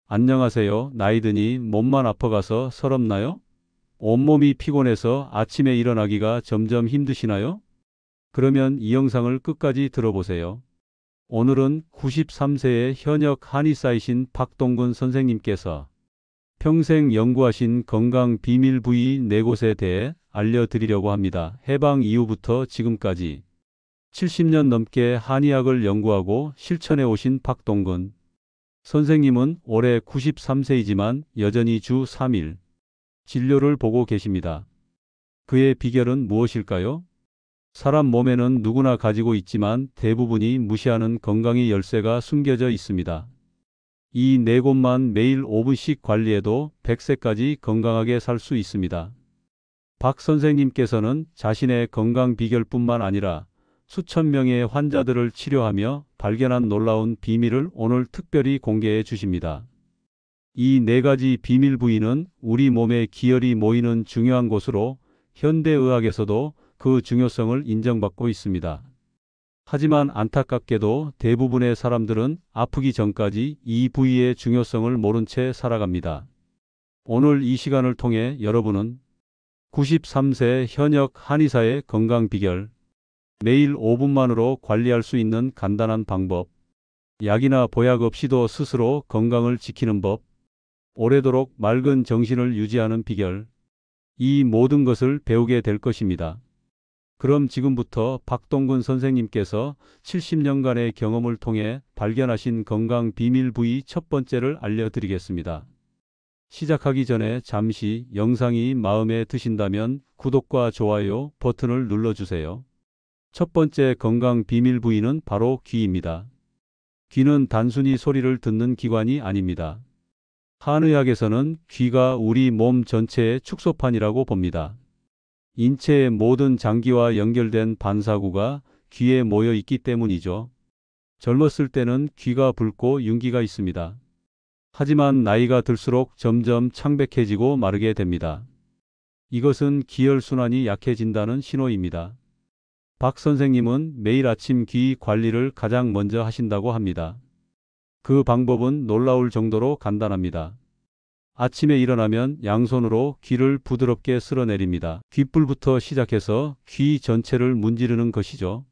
안녕하세요. 나이 드니 몸만 아파가서 서럽나요? 온몸이 피곤해서 아침에 일어나기가 점점 힘드시나요? 그러면 이 영상을 끝까지 들어보세요. 오늘은 93세의 현역 한의사이신 박동근 선생님께서 평생 연구하신 건강 비밀 부위 4곳에 대해 알려드리려고 합니다. 해방 이후부터 지금까지 70년 넘게 한의학을 연구하고 실천해 오신 박동근 선생님은 올해 93세이지만 여전히 주 3일 진료를 보고 계십니다. 그의 비결은 무엇일까요? 사람 몸에는 누구나 가지고 있지만 대부분이 무시하는 건강의 열쇠가 숨겨져 있습니다. 이 4곳만 매일 5분씩 관리해도 100세까지 건강하게 살 수 있습니다. 박 선생님께서는 자신의 건강 비결뿐만 아니라 수천 명의 환자들을 치료하며 발견한 놀라운 비밀을 오늘 특별히 공개해 주십니다. 이 4가지 비밀 부위는 우리 몸의 기혈이 모이는 중요한 곳으로 현대의학에서도 그 중요성을 인정받고 있습니다. 하지만 안타깝게도 대부분의 사람들은 아프기 전까지 이 부위의 중요성을 모른 채 살아갑니다. 오늘 이 시간을 통해 여러분은 93세 현역 한의사의 건강 비결, 매일 5분만으로 관리할 수 있는 간단한 방법, 약이나 보약 없이도 스스로 건강을 지키는 법, 오래도록 맑은 정신을 유지하는 비결, 이 모든 것을 배우게 될 것입니다. 그럼 지금부터 박동근 선생님께서 70년간의 경험을 통해 발견하신 건강 비밀 부위 첫 번째를 알려드리겠습니다. 시작하기 전에 잠시 영상이 마음에 드신다면 구독과 좋아요 버튼을 눌러주세요. 첫 번째 건강 비밀 부위는 바로 귀입니다. 귀는 단순히 소리를 듣는 기관이 아닙니다. 한의학에서는 귀가 우리 몸 전체의 축소판이라고 봅니다. 인체의 모든 장기와 연결된 반사구가 귀에 모여 있기 때문이죠. 젊었을 때는 귀가 붉고 윤기가 있습니다. 하지만 나이가 들수록 점점 창백해지고 마르게 됩니다. 이것은 기혈순환이 약해진다는 신호입니다. 박 선생님은 매일 아침 귀 관리를 가장 먼저 하신다고 합니다. 그 방법은 놀라울 정도로 간단합니다. 아침에 일어나면 양손으로 귀를 부드럽게 쓸어내립니다. 귓불부터 시작해서 귀 전체를 문지르는 것이죠.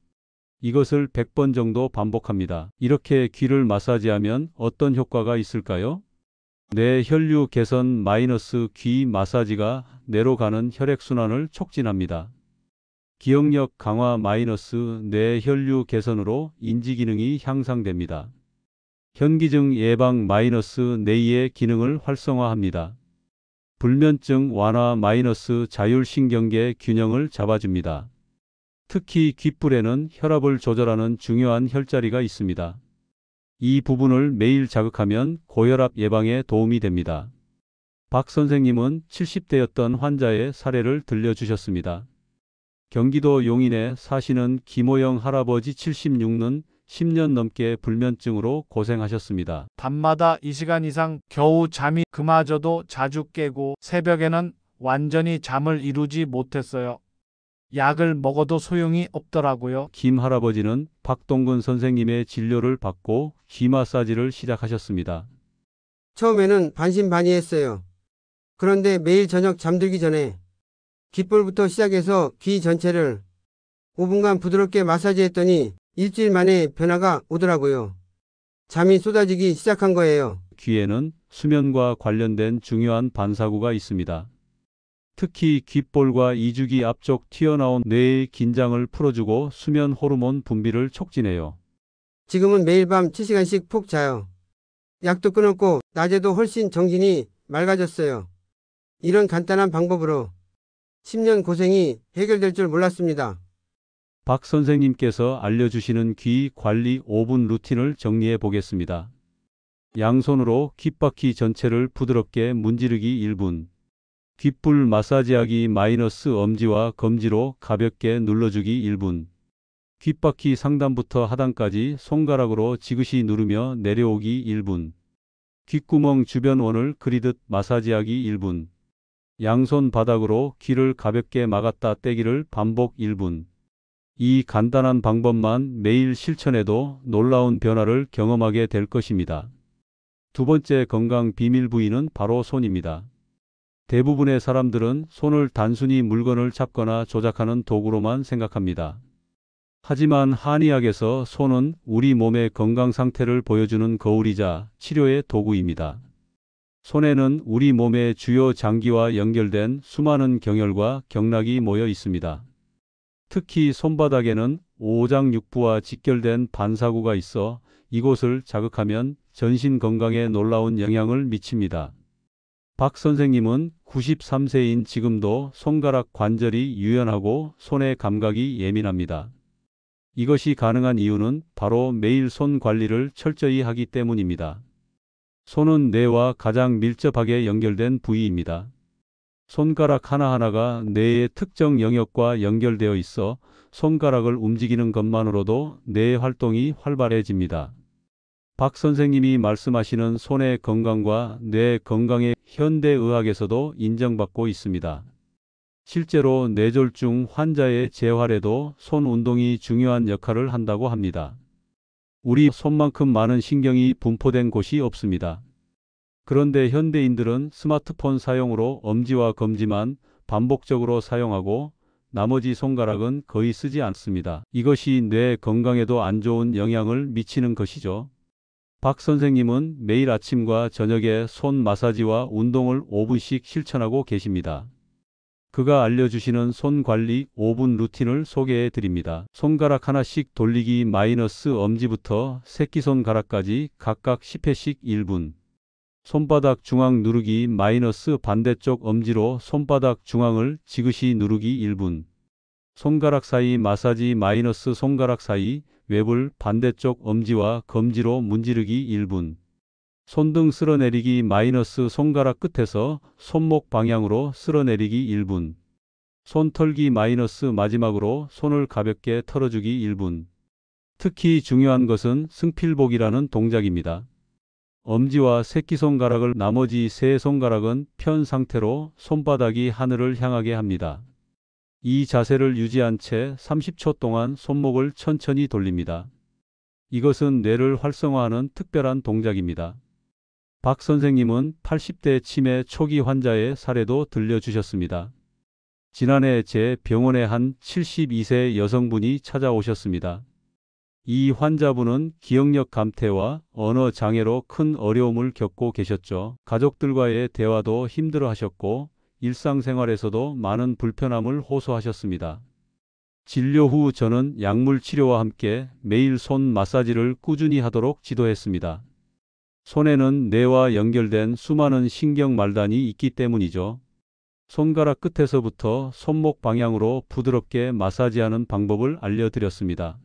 이것을 100번 정도 반복합니다. 이렇게 귀를 마사지하면 어떤 효과가 있을까요? 뇌 혈류 개선 귀 마사지가 뇌로 가는 혈액순환을 촉진합니다. 기억력 강화 뇌 혈류 개선으로 인지 기능이 향상됩니다. 현기증 예방 뇌의 기능을 활성화합니다. 불면증 완화 자율신경계 균형을 잡아줍니다. 특히 귓불에는 혈압을 조절하는 중요한 혈자리가 있습니다. 이 부분을 매일 자극하면 고혈압 예방에 도움이 됩니다. 박 선생님은 70대였던 환자의 사례를 들려주셨습니다. 경기도 용인에 사시는 김호영 할아버지 76는 10년 넘게 불면증으로 고생하셨습니다. 밤마다 이 시간 이상 겨우 잠이 그마저도 자주 깨고 새벽에는 완전히 잠을 이루지 못했어요. 약을 먹어도 소용이 없더라고요. 김 할아버지는 박동근 선생님의 진료를 받고 귀 마사지를 시작하셨습니다. 처음에는 반신반의했어요. 그런데 매일 저녁 잠들기 전에 귓볼부터 시작해서 귀 전체를 5분간 부드럽게 마사지했더니 일주일 만에 변화가 오더라고요. 잠이 쏟아지기 시작한 거예요. 귀에는 수면과 관련된 중요한 반사구가 있습니다. 특히 귓볼과 이주기 앞쪽 튀어나온 뇌의 긴장을 풀어주고 수면 호르몬 분비를 촉진해요. 지금은 매일 밤 7시간씩 푹 자요. 약도 끊었고 낮에도 훨씬 정신이 맑아졌어요. 이런 간단한 방법으로 10년 고생이 해결될 줄 몰랐습니다. 박 선생님께서 알려주시는 귀 관리 5분 루틴을 정리해 보겠습니다. 양손으로 귓바퀴 전체를 부드럽게 문지르기 1분. 귓불 마사지하기 엄지와 검지로 가볍게 눌러주기 1분. 귓바퀴 상단부터 하단까지 손가락으로 지그시 누르며 내려오기 1분. 귓구멍 주변 원을 그리듯 마사지하기 1분. 양손 바닥으로 귀를 가볍게 막았다 떼기를 반복 1분. 이 간단한 방법만 매일 실천해도 놀라운 변화를 경험하게 될 것입니다. 두 번째 건강 비밀 부위는 바로 손입니다. 대부분의 사람들은 손을 단순히 물건을 잡거나 조작하는 도구로만 생각합니다. 하지만 한의학에서 손은 우리 몸의 건강 상태를 보여주는 거울이자 치료의 도구입니다. 손에는 우리 몸의 주요 장기와 연결된 수많은 경혈과 경락이 모여 있습니다. 특히 손바닥에는 오장육부와 직결된 반사구가 있어 이곳을 자극하면 전신 건강에 놀라운 영향을 미칩니다. 박 선생님은 93세인 지금도 손가락 관절이 유연하고 손의 감각이 예민합니다. 이것이 가능한 이유는 바로 매일 손 관리를 철저히 하기 때문입니다. 손은 뇌와 가장 밀접하게 연결된 부위입니다. 손가락 하나하나가 뇌의 특정 영역과 연결되어 있어 손가락을 움직이는 것만으로도 뇌의 활동이 활발해집니다. 박 선생님이 말씀하시는 손의 건강과 뇌 건강의 현대의학에서도 인정받고 있습니다. 실제로 뇌졸중 환자의 재활에도 손 운동이 중요한 역할을 한다고 합니다. 우리 손만큼 많은 신경이 분포된 곳이 없습니다. 그런데 현대인들은 스마트폰 사용으로 엄지와 검지만 반복적으로 사용하고 나머지 손가락은 거의 쓰지 않습니다. 이것이 뇌 건강에도 안 좋은 영향을 미치는 것이죠. 박 선생님은 매일 아침과 저녁에 손 마사지와 운동을 5분씩 실천하고 계십니다. 그가 알려주시는 손 관리 5분 루틴을 소개해 드립니다. 손가락 하나씩 돌리기 - 엄지부터 새끼손가락까지 각각 10회씩 1분. 손바닥 중앙 누르기 - 반대쪽 엄지로 손바닥 중앙을 지그시 누르기 1분. 손가락 사이 마사지 - 손가락 사이 외불 반대쪽 엄지와 검지로 문지르기 1분. 손등 쓸어내리기 - 손가락 끝에서 손목 방향으로 쓸어내리기 1분. 손 털기 - 마지막으로 손을 가볍게 털어주기 1분. 특히 중요한 것은 승필복이라는 동작입니다. 엄지와 새끼손가락을 나머지 세 손가락은 편 상태로 손바닥이 하늘을 향하게 합니다. 이 자세를 유지한 채 30초 동안 손목을 천천히 돌립니다. 이것은 뇌를 활성화하는 특별한 동작입니다. 박 선생님은 80대 치매 초기 환자의 사례도 들려주셨습니다. 지난해 제 병원에 한 72세 여성분이 찾아오셨습니다. 이 환자분은 기억력 감퇴와 언어 장애로 큰 어려움을 겪고 계셨죠. 가족들과의 대화도 힘들어하셨고 일상생활에서도 많은 불편함을 호소하셨습니다. 진료 후 저는 약물 치료와 함께 매일 손 마사지를 꾸준히 하도록 지도했습니다. 손에는 뇌와 연결된 수많은 신경 말단이 있기 때문이죠. 손가락 끝에서부터 손목 방향으로 부드럽게 마사지하는 방법을 알려드렸습니다.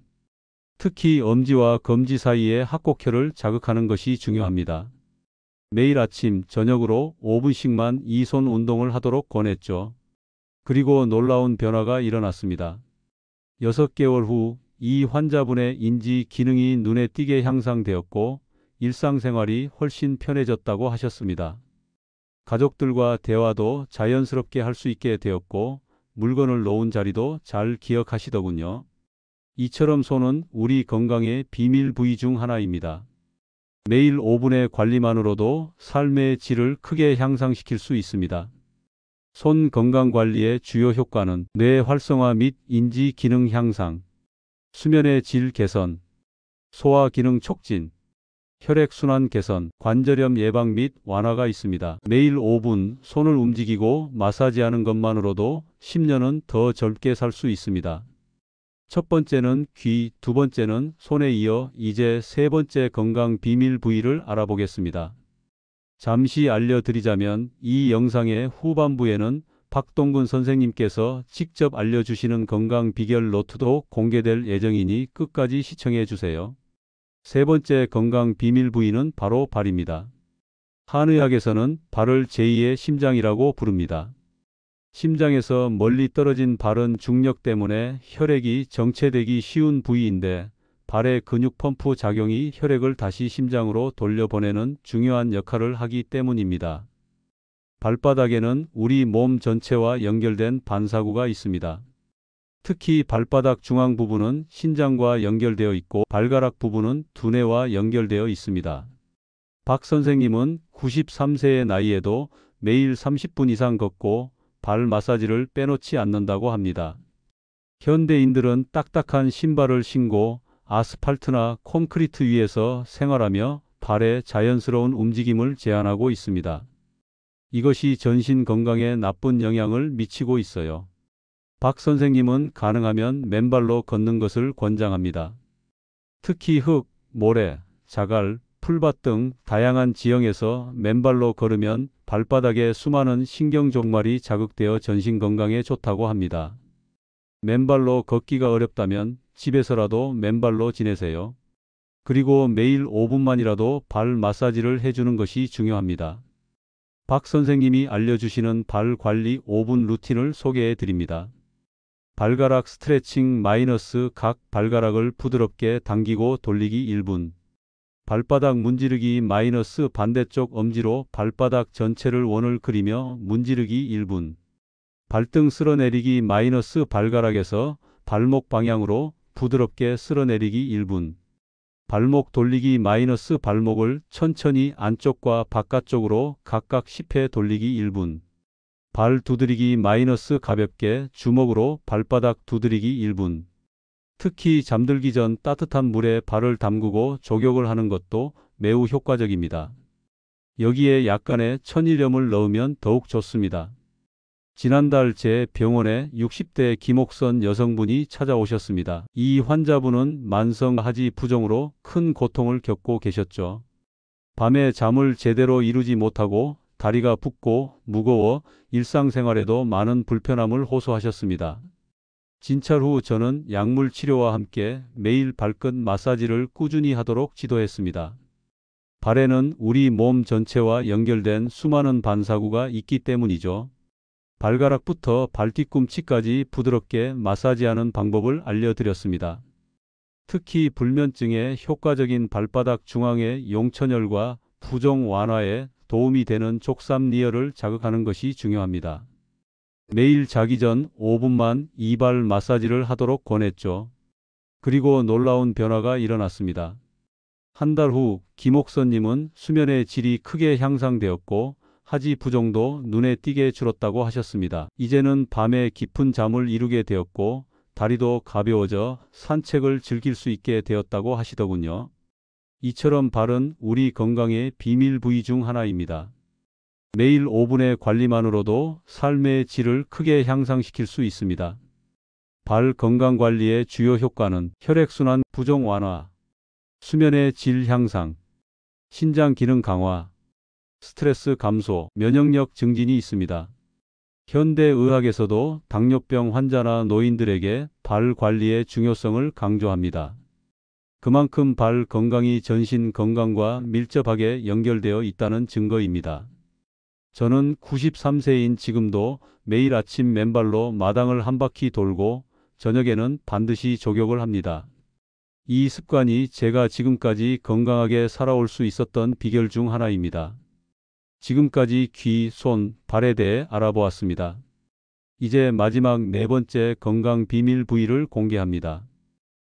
특히 엄지와 검지 사이의 합곡혈을 자극하는 것이 중요합니다. 매일 아침, 저녁으로 5분씩만 이 손 운동을 하도록 권했죠. 그리고 놀라운 변화가 일어났습니다. 6개월 후 이 환자분의 인지 기능이 눈에 띄게 향상되었고 일상생활이 훨씬 편해졌다고 하셨습니다. 가족들과 대화도 자연스럽게 할 수 있게 되었고 물건을 놓은 자리도 잘 기억하시더군요. 이처럼 손은 우리 건강의 비밀 부위 중 하나입니다. 매일 5분의 관리만으로도 삶의 질을 크게 향상시킬 수 있습니다. 손 건강 관리의 주요 효과는 뇌 활성화 및 인지 기능 향상, 수면의 질 개선, 소화 기능 촉진, 혈액순환 개선, 관절염 예방 및 완화가 있습니다. 매일 5분 손을 움직이고 마사지하는 것만으로도 10년은 더 젊게 살 수 있습니다. 첫 번째는 귀, 두 번째는 손에 이어 이제 세 번째 건강 비밀 부위를 알아보겠습니다. 잠시 알려드리자면 이 영상의 후반부에는 박동근 선생님께서 직접 알려주시는 건강 비결 노트도 공개될 예정이니 끝까지 시청해 주세요. 세 번째 건강 비밀 부위는 바로 발입니다. 한의학에서는 발을 제2의 심장이라고 부릅니다. 심장에서 멀리 떨어진 발은 중력 때문에 혈액이 정체되기 쉬운 부위인데 발의 근육 펌프 작용이 혈액을 다시 심장으로 돌려보내는 중요한 역할을 하기 때문입니다. 발바닥에는 우리 몸 전체와 연결된 반사구가 있습니다. 특히 발바닥 중앙 부분은 신장과 연결되어 있고 발가락 부분은 두뇌와 연결되어 있습니다. 박 선생님은 93세의 나이에도 매일 30분 이상 걷고 발 마사지를 빼놓지 않는다고 합니다. 현대인들은 딱딱한 신발을 신고 아스팔트나 콘크리트 위에서 생활하며 발의 자연스러운 움직임을 제한하고 있습니다. 이것이 전신 건강에 나쁜 영향을 미치고 있어요. 박 선생님은 가능하면 맨발로 걷는 것을 권장합니다. 특히 흙, 모래, 자갈, 풀밭 등 다양한 지형에서 맨발로 걸으면 발바닥에 수많은 신경종말이 자극되어 전신 건강에 좋다고 합니다. 맨발로 걷기가 어렵다면 집에서라도 맨발로 지내세요. 그리고 매일 5분만이라도 발 마사지를 해주는 것이 중요합니다. 박 선생님이 알려주시는 발 관리 5분 루틴을 소개해 드립니다. 발가락 스트레칭 - 각 발가락을 부드럽게 당기고 돌리기 1분. 발바닥 문지르기 - 반대쪽 엄지로 발바닥 전체를 원을 그리며 문지르기 1분. 발등 쓸어내리기 - 발가락에서 발목 방향으로 부드럽게 쓸어내리기 1분. 발목 돌리기 - 발목을 천천히 안쪽과 바깥쪽으로 각각 10회 돌리기 1분. 발 두드리기 - 가볍게 주먹으로 발바닥 두드리기 1분. 특히 잠들기 전 따뜻한 물에 발을 담그고 족욕을 하는 것도 매우 효과적입니다. 여기에 약간의 천일염을 넣으면 더욱 좋습니다. 지난달 제 병원에 60대 김옥선 여성분이 찾아오셨습니다. 이 환자분은 만성 하지 부종으로 큰 고통을 겪고 계셨죠. 밤에 잠을 제대로 이루지 못하고 다리가 붓고 무거워 일상생활에도 많은 불편함을 호소하셨습니다. 진찰 후 저는 약물 치료와 함께 매일 발끝 마사지를 꾸준히 하도록 지도했습니다. 발에는 우리 몸 전체와 연결된 수많은 반사구가 있기 때문이죠. 발가락부터 발뒤꿈치까지 부드럽게 마사지하는 방법을 알려드렸습니다. 특히 불면증에 효과적인 발바닥 중앙의 용천혈과 부종 완화에 도움이 되는 족삼리혈을 자극하는 것이 중요합니다. 매일 자기 전 5분만 이발 마사지를 하도록 권했죠. 그리고 놀라운 변화가 일어났습니다. 한 달 후 김옥선님은 수면의 질이 크게 향상되었고 하지 부종도 눈에 띄게 줄었다고 하셨습니다. 이제는 밤에 깊은 잠을 이루게 되었고 다리도 가벼워져 산책을 즐길 수 있게 되었다고 하시더군요. 이처럼 발은 우리 건강의 비밀 부위 중 하나입니다. 매일 5분의 관리만으로도 삶의 질을 크게 향상시킬 수 있습니다. 발 건강 관리의 주요 효과는 혈액순환 부종 완화, 수면의 질 향상, 신장 기능 강화, 스트레스 감소, 면역력 증진이 있습니다. 현대의학에서도 당뇨병 환자나 노인들에게 발 관리의 중요성을 강조합니다. 그만큼 발 건강이 전신 건강과 밀접하게 연결되어 있다는 증거입니다. 저는 93세인 지금도 매일 아침 맨발로 마당을 한 바퀴 돌고 저녁에는 반드시 족욕을 합니다. 이 습관이 제가 지금까지 건강하게 살아올 수 있었던 비결 중 하나입니다. 지금까지 귀, 손, 발에 대해 알아보았습니다. 이제 마지막 네 번째 건강 비밀 부위를 공개합니다.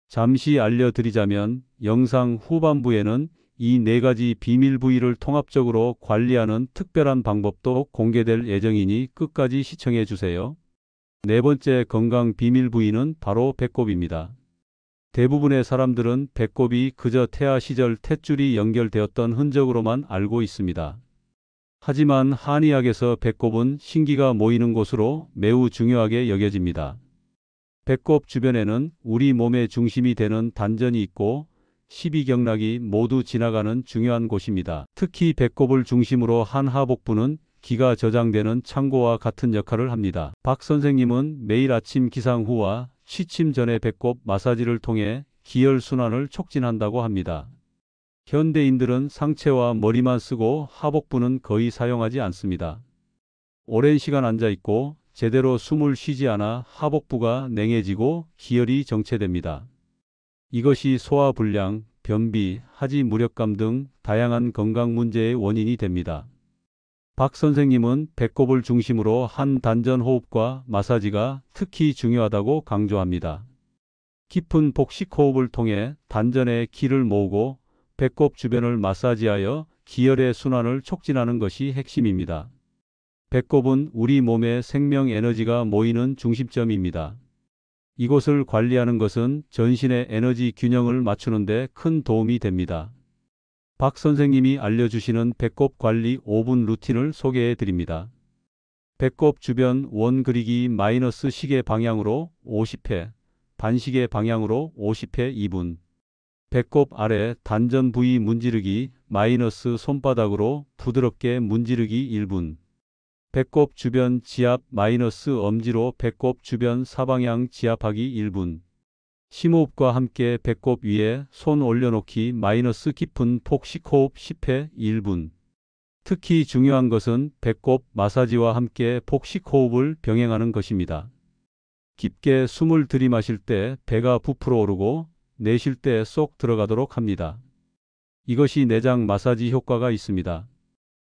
잠시 알려드리자면 영상 후반부에는 이 네 가지 비밀 부위를 통합적으로 관리하는 특별한 방법도 공개될 예정이니 끝까지 시청해 주세요. 네 번째 건강 비밀 부위는 바로 배꼽입니다. 대부분의 사람들은 배꼽이 그저 태아 시절 탯줄이 연결되었던 흔적으로만 알고 있습니다. 하지만 한의학에서 배꼽은 신기가 모이는 곳으로 매우 중요하게 여겨집니다. 배꼽 주변에는 우리 몸의 중심이 되는 단전이 있고 십이경락이 모두 지나가는 중요한 곳입니다. 특히 배꼽을 중심으로 한 하복부는 기가 저장되는 창고와 같은 역할을 합니다. 박 선생님은 매일 아침 기상 후와 취침 전에 배꼽 마사지를 통해 기혈 순환을 촉진한다고 합니다. 현대인들은 상체와 머리만 쓰고 하복부는 거의 사용하지 않습니다. 오랜 시간 앉아 있고 제대로 숨을 쉬지 않아 하복부가 냉해지고 기혈이 정체됩니다. 이것이 소화불량, 변비, 하지 무력감 등 다양한 건강 문제의 원인이 됩니다. 박 선생님은 배꼽을 중심으로 한 단전 호흡과 마사지가 특히 중요하다고 강조합니다. 깊은 복식 호흡을 통해 단전에 기를 모으고 배꼽 주변을 마사지하여 기혈의 순환을 촉진하는 것이 핵심입니다. 배꼽은 우리 몸의 생명 에너지가 모이는 중심점입니다. 이곳을 관리하는 것은 전신의 에너지 균형을 맞추는 데 큰 도움이 됩니다. 박 선생님이 알려주시는 배꼽 관리 5분 루틴을 소개해 드립니다. 배꼽 주변 원 그리기 마이너스 시계 방향으로 50회, 반시계 방향으로 50회 2분. 배꼽 아래 단전 부위 문지르기 마이너스 손바닥으로 부드럽게 문지르기 1분. 배꼽 주변 지압 마이너스 엄지로 배꼽 주변 사방향 지압하기 1분. 심호흡과 함께 배꼽 위에 손 올려놓기 마이너스 깊은 폭식 호흡 10회 1분. 특히 중요한 것은 배꼽 마사지와 함께 폭식 호흡을 병행하는 것입니다. 깊게 숨을 들이마실 때 배가 부풀어 오르고 내쉴 때 쏙 들어가도록 합니다. 이것이 내장 마사지 효과가 있습니다.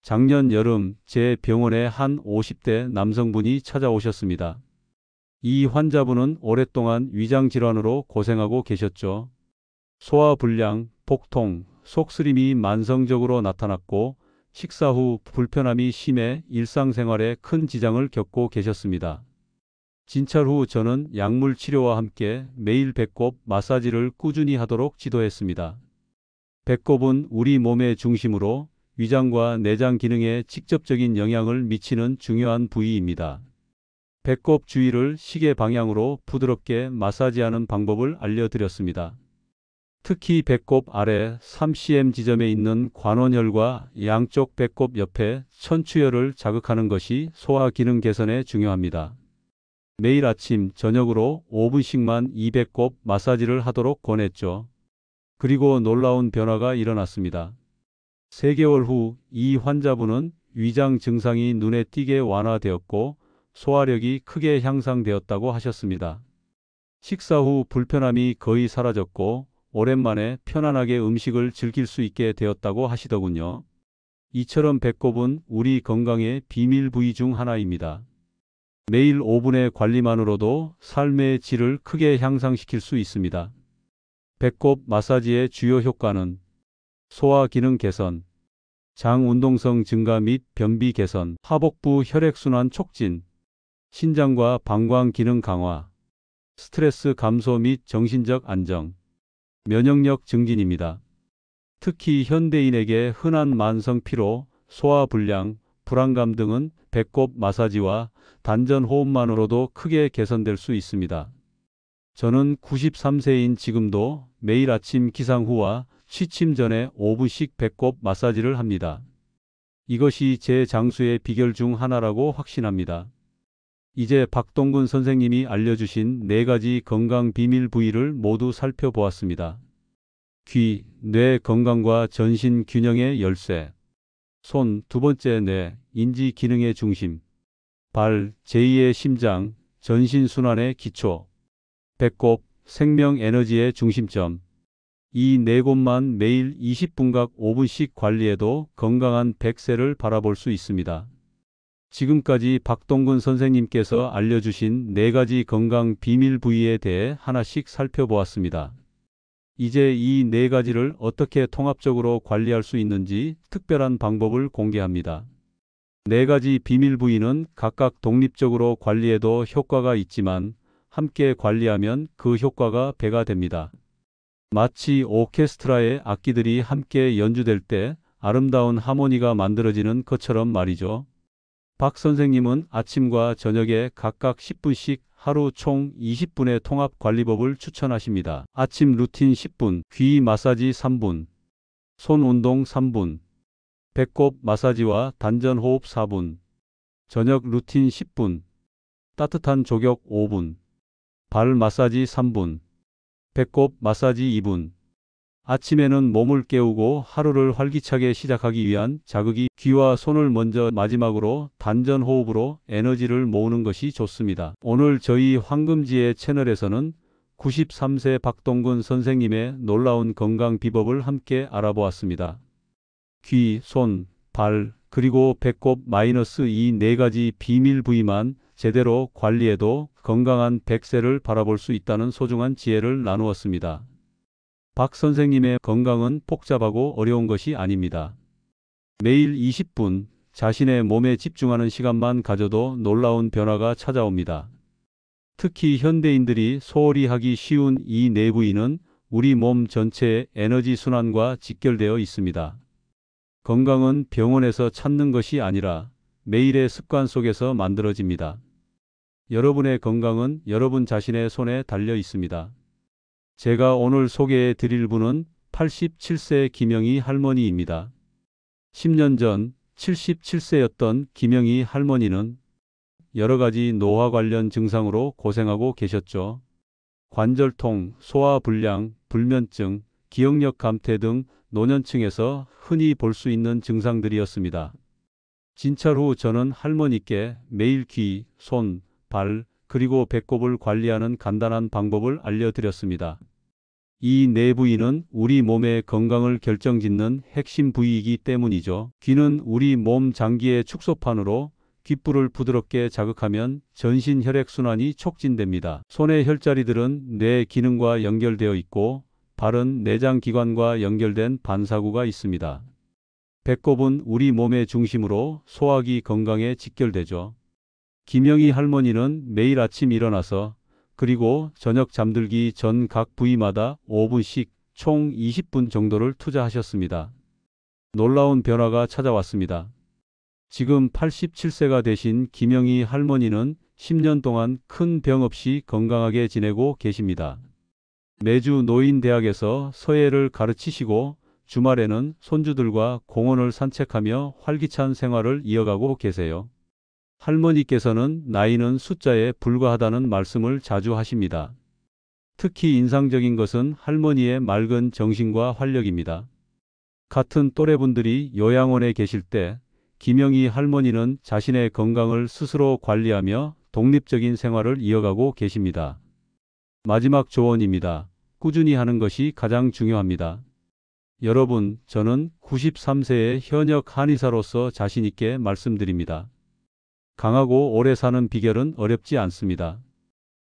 작년 여름 제 병원에 한 50대 남성분이 찾아오셨습니다. 이 환자분은 오랫동안 위장 질환으로 고생하고 계셨죠. 소화불량, 복통, 속쓰림이 만성적으로 나타났고 식사 후 불편함이 심해 일상생활에 큰 지장을 겪고 계셨습니다. 진찰 후 저는 약물 치료와 함께 매일 배꼽 마사지를 꾸준히 하도록 지도했습니다. 배꼽은 우리 몸의 중심으로 위장과 내장 기능에 직접적인 영향을 미치는 중요한 부위입니다. 배꼽 주위를 시계 방향으로 부드럽게 마사지하는 방법을 알려드렸습니다. 특히 배꼽 아래 3cm 지점에 있는 관원혈과 양쪽 배꼽 옆에 천추혈을 자극하는 것이 소화 기능 개선에 중요합니다. 매일 아침, 저녁으로 5분씩만 이 배꼽 마사지를 하도록 권했죠. 그리고 놀라운 변화가 일어났습니다. 3개월 후 이 환자분은 위장 증상이 눈에 띄게 완화되었고 소화력이 크게 향상되었다고 하셨습니다. 식사 후 불편함이 거의 사라졌고 오랜만에 편안하게 음식을 즐길 수 있게 되었다고 하시더군요. 이처럼 배꼽은 우리 건강의 비밀 부위 중 하나입니다. 매일 5분의 관리만으로도 삶의 질을 크게 향상시킬 수 있습니다. 배꼽 마사지의 주요 효과는 소화 기능 개선, 장 운동성 증가 및 변비 개선, 하복부 혈액순환 촉진, 신장과 방광 기능 강화, 스트레스 감소 및 정신적 안정, 면역력 증진입니다. 특히 현대인에게 흔한 만성 피로, 소화불량, 불안감 등은 배꼽 마사지와 단전 호흡만으로도 크게 개선될 수 있습니다. 저는 93세인 지금도 매일 아침 기상 후와 취침 전에 5분씩 배꼽 마사지를 합니다. 이것이 제 장수의 비결 중 하나라고 확신합니다. 이제 박동근 선생님이 알려주신 4가지 건강 비밀 부위를 모두 살펴보았습니다. 귀, 뇌 건강과 전신 균형의 열쇠. 손, 두 번째 뇌, 인지 기능의 중심. 발, 제2의 심장, 전신 순환의 기초. 배꼽, 생명 에너지의 중심점. 이 4곳만 매일 20분각 5분씩 관리해도 건강한 100세를 바라볼 수 있습니다. 지금까지 박동근 선생님께서 알려주신 4가지 건강 비밀 부위에 대해 하나씩 살펴보았습니다. 이제 이 4가지를 어떻게 통합적으로 관리할 수 있는지 특별한 방법을 공개합니다. 4가지 비밀 부위는 각각 독립적으로 관리해도 효과가 있지만 함께 관리하면 그 효과가 배가 됩니다. 마치 오케스트라의 악기들이 함께 연주될 때 아름다운 하모니가 만들어지는 것처럼 말이죠. 박 선생님은 아침과 저녁에 각각 10분씩 하루 총 20분의 통합 관리법을 추천하십니다. 아침 루틴 10분, 귀 마사지 3분, 손 운동 3분, 배꼽 마사지와 단전 호흡 4분, 저녁 루틴 10분, 따뜻한 족욕 5분, 발 마사지 3분, 배꼽 마사지 2분. 아침에는 몸을 깨우고 하루를 활기차게 시작하기 위한 자극이 귀와 손을 먼저 마지막으로 단전 호흡으로 에너지를 모으는 것이 좋습니다. 오늘 저희 황금지혜 채널에서는 93세 박동근 선생님의 놀라운 건강 비법을 함께 알아보았습니다. 귀, 손, 발, 그리고 배꼽 마이너스 이 4가지 비밀 부위만 제대로 관리해도 건강한 100세를 바라볼 수 있다는 소중한 지혜를 나누었습니다. 박 선생님의 건강은 복잡하고 어려운 것이 아닙니다. 매일 20분 자신의 몸에 집중하는 시간만 가져도 놀라운 변화가 찾아옵니다. 특히 현대인들이 소홀히 하기 쉬운 이 네 부위는 우리 몸 전체의 에너지 순환과 직결되어 있습니다. 건강은 병원에서 찾는 것이 아니라 매일의 습관 속에서 만들어집니다. 여러분의 건강은 여러분 자신의 손에 달려 있습니다. 제가 오늘 소개해 드릴 분은 87세 김영희 할머니입니다. 10년 전 77세였던 김영희 할머니는 여러 가지 노화 관련 증상으로 고생하고 계셨죠. 관절통, 소화불량, 불면증, 기억력 감퇴 등 노년층에서 흔히 볼 수 있는 증상들이었습니다. 진찰 후 저는 할머니께 매일 귀, 손, 발, 그리고 배꼽을 관리하는 간단한 방법을 알려드렸습니다. 이 네 부위는 우리 몸의 건강을 결정짓는 핵심 부위이기 때문이죠. 귀는 우리 몸 장기의 축소판으로 귓불을 부드럽게 자극하면 전신 혈액순환이 촉진됩니다. 손의 혈자리들은 뇌 기능과 연결되어 있고 발은 내장기관과 연결된 반사구가 있습니다. 배꼽은 우리 몸의 중심으로 소화기 건강에 직결되죠. 김영희 할머니는 매일 아침 일어나서 그리고 저녁 잠들기 전 각 부위마다 5분씩 총 20분 정도를 투자하셨습니다. 놀라운 변화가 찾아왔습니다. 지금 87세가 되신 김영희 할머니는 10년 동안 큰 병 없이 건강하게 지내고 계십니다. 매주 노인대학에서 서예를 가르치시고 주말에는 손주들과 공원을 산책하며 활기찬 생활을 이어가고 계세요. 할머니께서는 나이는 숫자에 불과하다는 말씀을 자주 하십니다. 특히 인상적인 것은 할머니의 맑은 정신과 활력입니다. 같은 또래분들이 요양원에 계실 때 김영희 할머니는 자신의 건강을 스스로 관리하며 독립적인 생활을 이어가고 계십니다. 마지막 조언입니다. 꾸준히 하는 것이 가장 중요합니다. 여러분, 저는 93세의 현역 한의사로서 자신 있게 말씀드립니다. 강하고 오래 사는 비결은 어렵지 않습니다.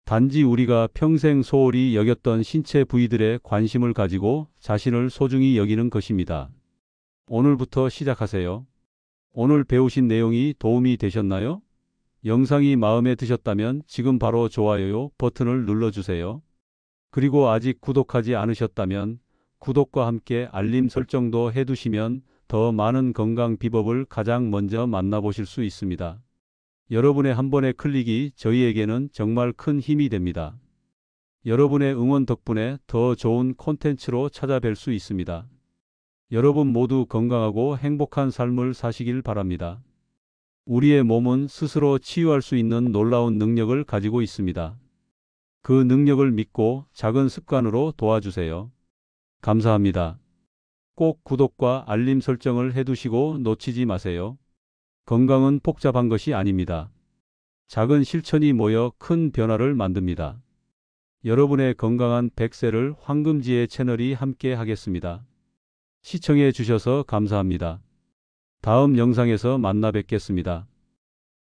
단지 우리가 평생 소홀히 여겼던 신체 부위들에 관심을 가지고 자신을 소중히 여기는 것입니다. 오늘부터 시작하세요. 오늘 배우신 내용이 도움이 되셨나요? 영상이 마음에 드셨다면 지금 바로 좋아요 버튼을 눌러주세요. 그리고 아직 구독하지 않으셨다면 구독과 함께 알림 설정도 해두시면 더 많은 건강 비법을 가장 먼저 만나보실 수 있습니다. 여러분의 한 번의 클릭이 저희에게는 정말 큰 힘이 됩니다. 여러분의 응원 덕분에 더 좋은 콘텐츠로 찾아뵐 수 있습니다. 여러분 모두 건강하고 행복한 삶을 사시길 바랍니다. 우리의 몸은 스스로 치유할 수 있는 놀라운 능력을 가지고 있습니다. 그 능력을 믿고 작은 습관으로 도와주세요. 감사합니다. 꼭 구독과 알림 설정을 해두시고 놓치지 마세요. 건강은 복잡한 것이 아닙니다. 작은 실천이 모여 큰 변화를 만듭니다. 여러분의 건강한 100세를 황금지혜 채널이 함께 하겠습니다. 시청해 주셔서 감사합니다. 다음 영상에서 만나 뵙겠습니다.